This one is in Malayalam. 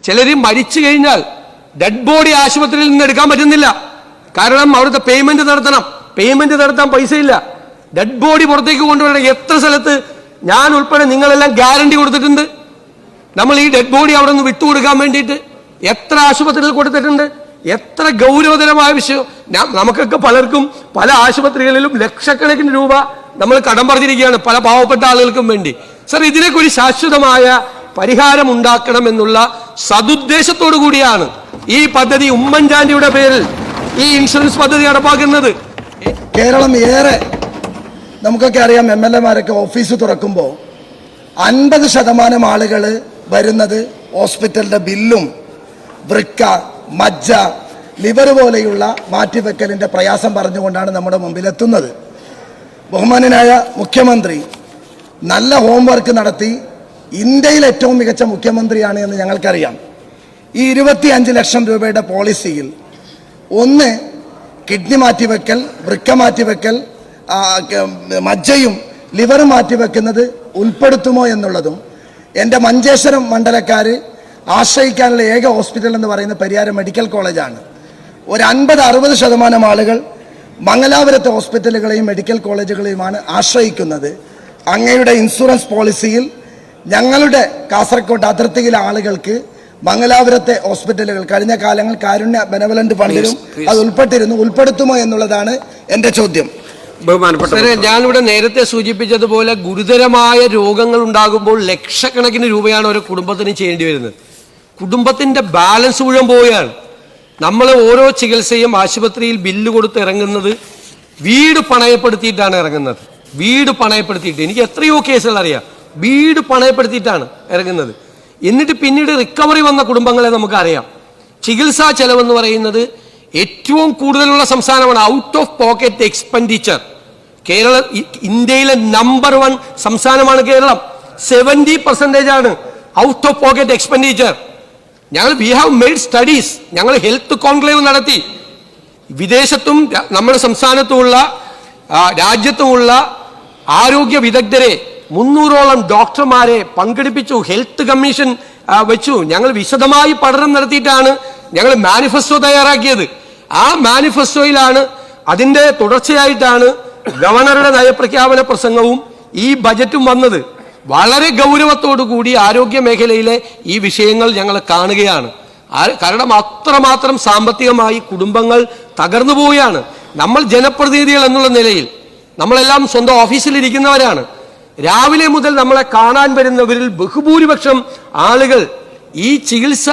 ചിലര് മരിച്ചു കഴിഞ്ഞാൽ ഡെഡ് ബോഡി ആശുപത്രിയിൽ നിന്ന് എടുക്കാൻ പറ്റുന്നില്ല. കാരണം അവിടുത്തെ പേയ്മെന്റ് നടത്താൻ പൈസയില്ല. ഡെഡ് ബോഡി പുറത്തേക്ക് കൊണ്ടുവരണം. എത്ര സ്ഥലത്ത് ഞാൻ ഉൾപ്പെടെ നിങ്ങളെല്ലാം ഗ്യാരണ്ടി കൊടുത്തിട്ടുണ്ട്. നമ്മൾ ഈ ഡെഡ് ബോഡി അവിടെ നിന്ന് വിട്ടുകൊടുക്കാൻ വേണ്ടിയിട്ട് എത്ര ആശുപത്രികൾ കൊടുത്തിട്ടുണ്ട്. എത്ര ഗൗരവതരമായ വിഷയം. നമുക്കൊക്കെ പലർക്കും പല ആശുപത്രികളിലും ലക്ഷക്കണക്കിന് രൂപ നമ്മൾ കടം പറഞ്ഞിരിക്കുകയാണ് പല പാവപ്പെട്ട ആളുകൾക്കും വേണ്ടി. സർ, ഇതിനൊക്കെ ഒരു ശാശ്വതമായ പരിഹാരം ഉണ്ടാക്കണം എന്നുള്ള സതുദ്ദേശത്തോടു കൂടിയാണ് ഈ പദ്ധതി ഉമ്മൻചാണ്ടിയുടെ പേരിൽ ഈ ഇൻഷുറൻസ് പദ്ധതി നടപ്പാക്കുന്നത്. കേരളം ഏറെ നമുക്കൊക്കെ അറിയാം, MLA-മാരൊക്കെ ഓഫീസ് തുറക്കുമ്പോൾ 50% ആളുകൾ വരുന്നത് ഹോസ്പിറ്റലിന്റെ ബില്ലും വൃക്ക, മജ്ജ, ലിവർ പോലെയുള്ള മാറ്റിവെക്കലിന്റെ പ്രയാസം പറഞ്ഞുകൊണ്ടാണ് നമ്മുടെ മുമ്പിലെത്തുന്നത്. ബഹുമാന്യനായ മുഖ്യമന്ത്രി നല്ല ഹോംവർക്ക് നടത്തി ഇന്ത്യയിൽ ഏറ്റവും മികച്ച മുഖ്യമന്ത്രിയാണ് എന്ന് ഞങ്ങൾക്കറിയാം. ഈ 25 ലക്ഷം രൂപയുടെ പോളിസിയിൽ ഒന്ന് കിഡ്നി മാറ്റിവെക്കൽ, വൃക്ക മാറ്റിവെക്കൽ, മജ്ജയും ലിവറും മാറ്റിവെക്കുന്നത് ഉൾപ്പെടുത്തുമോ എന്നുള്ളതും, എൻ്റെ മഞ്ചേശ്വരം മണ്ഡലക്കാർ ആശ്രയിക്കാനുള്ള ഏക ഹോസ്പിറ്റൽ എന്ന് പറയുന്നത് പരിയാരം മെഡിക്കൽ കോളേജാണ്. ഒരു 50-60% ആളുകൾ മംഗലാപുരത്തെ ഹോസ്പിറ്റലുകളെയും മെഡിക്കൽ കോളേജുകളെയുമാണ് ആശ്രയിക്കുന്നത്. അങ്ങയുടെ ഇൻഷുറൻസ് പോളിസിയിൽ ഞങ്ങളുടെ കാസർഗോഡ് അതിർത്തിയിലെ ആളുകൾക്ക് മംഗലാപുരത്തെ ഹോസ്പിറ്റലുകൾ കഴിഞ്ഞ കാലങ്ങൾ കാരുണ്യ ബെനവലന്റ് ഫണ്ടിലും അത് ഉൾപ്പെടുത്തുമോ എന്നുള്ളതാണ് എൻ്റെ ചോദ്യം. ഞാനിവിടെ നേരത്തെ സൂചിപ്പിച്ചതുപോലെ ഗുരുതരമായ രോഗങ്ങൾ ഉണ്ടാകുമ്പോൾ ലക്ഷക്കണക്കിന് രൂപയാണ് ഒരു കുടുംബത്തിന് ചെയ്യേണ്ടി വരുന്നത്. കുടുംബത്തിന്റെ ബാലൻസ് മുഴുവൻ പോവുകയാണ്. നമ്മൾ ഓരോ ചികിത്സയും ആശുപത്രിയിൽ ബില്ല് കൊടുത്ത് ഇറങ്ങുന്നത് വീട് പണയപ്പെടുത്തിയിട്ടാണ് ഇറങ്ങുന്നത്. വീട് പണയപ്പെടുത്തിയിട്ട് എനിക്ക് എത്രയോ കേസുകൾ അറിയാം. വീട് പണയപ്പെടുത്തിയിട്ടാണ് ഇറങ്ങുന്നത്. എന്നിട്ട് പിന്നീട് റിക്കവറി വന്ന കുടുംബങ്ങളെ നമുക്കറിയാം. ചികിത്സാ ചെലവെന്ന് പറയുന്നത് ഏറ്റവും കൂടുതലുള്ള സംസ്ഥാനമാണ്. ഔട്ട് ഓഫ് പോക്കറ്റ് എക്സ്പെൻഡിച്ചർ ഇന്ത്യയിലെ നമ്പർ 1 സംസ്ഥാനമാണ് കേരളം. 70% ആണ് out of pocket expenditure. We have made studies. ഞങ്ങൾ ഹെൽത്ത് കോൺക്ലേവ് നടത്തി. വിദേശത്തും നമ്മുടെ സംസ്ഥാനത്തുമുള്ള രാജ്യത്തുമുള്ള ആരോഗ്യ വിദഗ്ധരെ 300ഓളം ഡോക്ടർമാരെ പങ്കെടുപ്പിച്ചു. ഹെൽത്ത് കമ്മീഷൻ വെച്ചു. ഞങ്ങൾ വിശദമായി പഠനം നടത്തിയിട്ടാണ് ഞങ്ങൾ മാനിഫെസ്റ്റോ തയ്യാറാക്കിയത്. ആ മാനിഫെസ്റ്റോയിലാണ് അതിന്റെ തുടർച്ചയായിട്ടാണ് ഗവർണറുടെ നയപ്രഖ്യാപന പ്രസംഗവും ഈ ബജറ്റും വന്നത്. വളരെ ഗൗരവത്തോടു കൂടി ആരോഗ്യ മേഖലയിലെ ഈ വിഷയങ്ങൾ ഞങ്ങൾ കാണുകയാണ്. കാരണം അത്രമാത്രം സാമ്പത്തികമായി കുടുംബങ്ങൾ തകർന്നു പോവുകയാണ്. നമ്മൾ ജനപ്രതിനിധികൾ എന്നുള്ള നിലയിൽ നമ്മളെല്ലാം സ്വന്തം ഓഫീസിലിരിക്കുന്നവരാണ്. രാവിലെ മുതൽ നമ്മളെ കാണാൻ വരുന്നവരിൽ ബഹുഭൂരിപക്ഷം ആളുകൾ ഈ ചികിത്സ